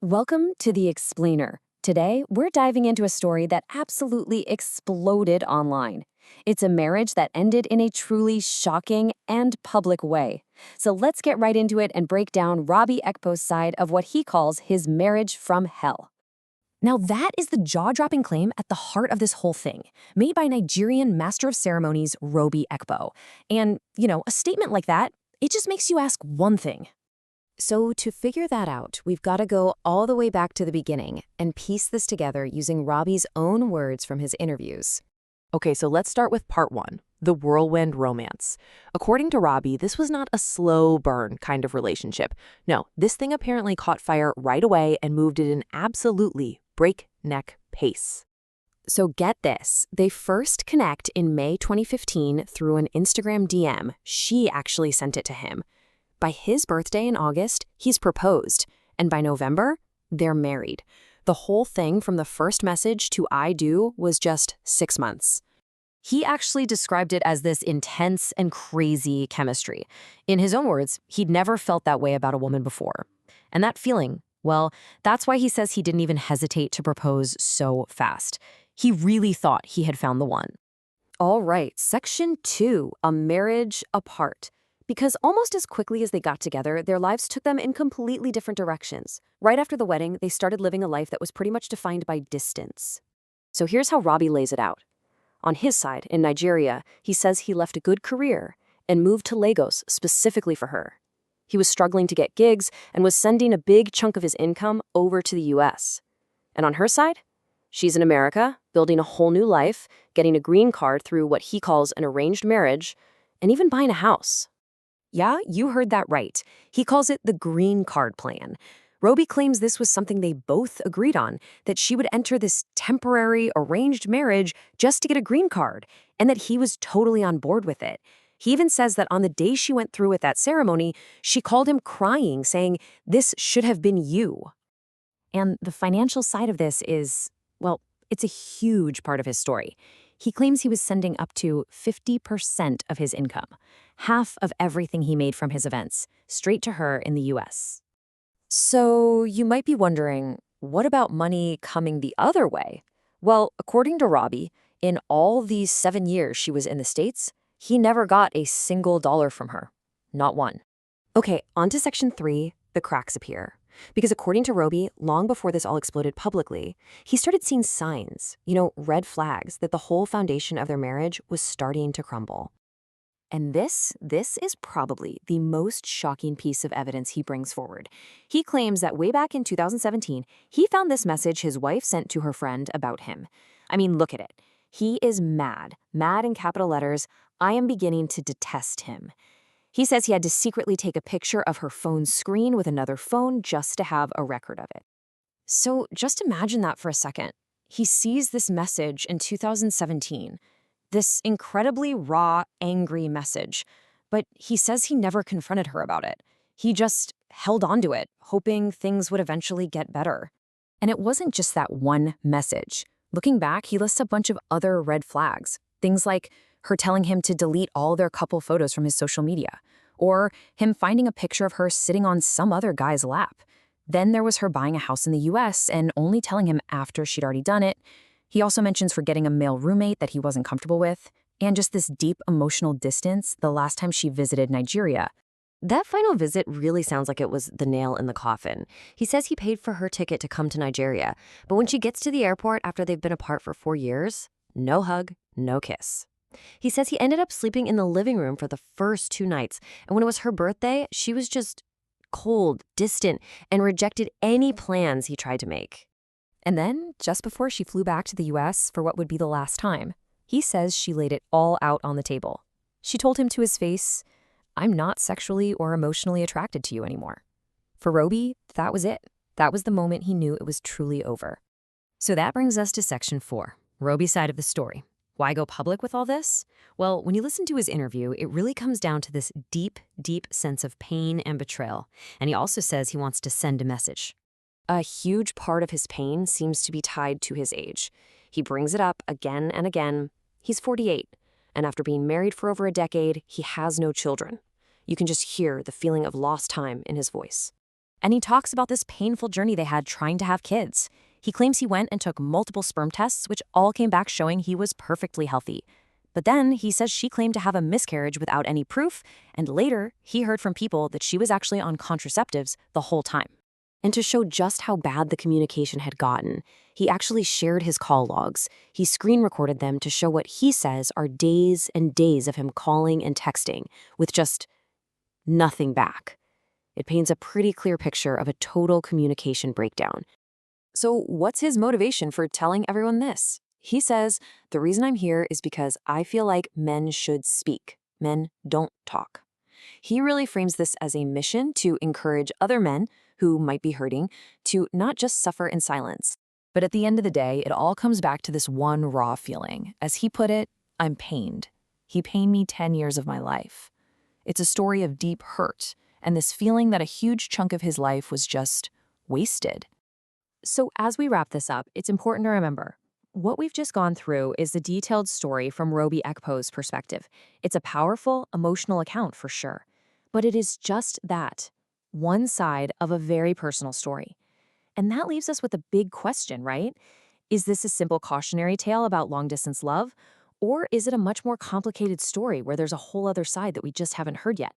Welcome to The Explainer. Today, we're diving into a story that absolutely exploded online. It's a marriage that ended in a truly shocking and public way. So let's get right into it and break down Roby Ekpo's side of what he calls his marriage from hell. Now, that is the jaw-dropping claim at the heart of this whole thing, made by Nigerian Master of Ceremonies Roby Ekpo. And, a statement like that, it just makes you ask one thing. So to figure that out, we've got to go all the way back to the beginning and piece this together using Robbie's own words from his interviews. Okay, so let's start with part one, the whirlwind romance. According to Robbie, this was not a slow burn kind of relationship. No, this thing apparently caught fire right away and moved at an absolutely breakneck pace. So get this, they first connect in May 2015 through an Instagram DM. She actually sent it to him. By his birthday in August, he's proposed, and by November, they're married. The whole thing from the first message to I do was just 6 months. He actually described it as this intense and crazy chemistry. In his own words, he'd never felt that way about a woman before. And that feeling, well, that's why he says he didn't even hesitate to propose so fast. He really thought he had found the one. All right, section 2, a marriage apart. Because almost as quickly as they got together, their lives took them in completely different directions. Right after the wedding, they started living a life that was pretty much defined by distance. So here's how Robbie lays it out. On his side, in Nigeria, he says he left a good career and moved to Lagos specifically for her. He was struggling to get gigs and was sending a big chunk of his income over to the US. And on her side, she's in America, building a whole new life, getting a green card through what he calls an arranged marriage, and even buying a house. Yeah, you heard that right. He calls it the green card plan. Roby claims this was something they both agreed on, that she would enter this temporary arranged marriage just to get a green card, and that he was totally on board with it. He even says that on the day she went through with that ceremony, she called him crying, saying, "This should have been you." And the financial side of this is, well, it's a huge part of his story. He claims he was sending up to 50% of his income, half of everything he made from his events, straight to her in the US. So you might be wondering, what about money coming the other way? Well, according to Robbie, in all these 7 years she was in the States, he never got a single dollar from her. Not one. Okay, on to section 3, the cracks appear. Because according to Roby, long before this all exploded publicly, he started seeing signs, red flags, that the whole foundation of their marriage was starting to crumble. And this is probably the most shocking piece of evidence he brings forward. He claims that way back in 2017, he found this message his wife sent to her friend about him. I mean, look at it. He is mad in capital letters. I am beginning to detest him. He says he had to secretly take a picture of her phone screen with another phone just to have a record of it. So just imagine that for a second. He sees this message in 2017, this incredibly raw, angry message, but he says he never confronted her about it. He just held onto it, hoping things would eventually get better. And it wasn't just that one message. Looking back, he lists a bunch of other red flags, things like her telling him to delete all their couple photos from his social media, or him finding a picture of her sitting on some other guy's lap. Then there was her buying a house in the US and only telling him after she'd already done it. He also mentions forgetting a male roommate that he wasn't comfortable with, and just this deep emotional distance the last time she visited Nigeria. That final visit really sounds like it was the nail in the coffin. He says he paid for her ticket to come to Nigeria, but when she gets to the airport after they've been apart for 4 years, no hug, no kiss. He says he ended up sleeping in the living room for the first 2 nights, and when it was her birthday, she was just cold, distant, and rejected any plans he tried to make. And then, just before she flew back to the US for what would be the last time, he says she laid it all out on the table. She told him to his face, "I'm not sexually or emotionally attracted to you anymore." For Roby, that was it. That was the moment he knew it was truly over. So that brings us to section 4, Roby's side of the story. Why go public with all this? Well, when you listen to his interview, it really comes down to this deep, deep sense of pain and betrayal. And he also says he wants to send a message. A huge part of his pain seems to be tied to his age. He brings it up again and again. He's 48, and after being married for over a decade, he has no children. You can just hear the feeling of lost time in his voice. And he talks about this painful journey they had trying to have kids. He claims he went and took multiple sperm tests, which all came back showing he was perfectly healthy. But then he says she claimed to have a miscarriage without any proof, and later he heard from people that she was actually on contraceptives the whole time. And to show just how bad the communication had gotten, he actually shared his call logs. He screen recorded them to show what he says are days and days of him calling and texting, with just nothing back. It paints a pretty clear picture of a total communication breakdown. So what's his motivation for telling everyone this? He says, "The reason I'm here is because I feel like men should speak. Men don't talk." He really frames this as a mission to encourage other men who might be hurting to not just suffer in silence. But at the end of the day, it all comes back to this one raw feeling. As he put it, I'm pained. He pained me 10 years of my life. It's a story of deep hurt and this feeling that a huge chunk of his life was just wasted. So as we wrap this up, it's important to remember, what we've just gone through is the detailed story from Roby Ekpo's perspective. It's a powerful, emotional account for sure. But it is just that, one side of a very personal story. And that leaves us with a big question, right? Is this a simple cautionary tale about long-distance love? Or is it a much more complicated story where there's a whole other side that we just haven't heard yet?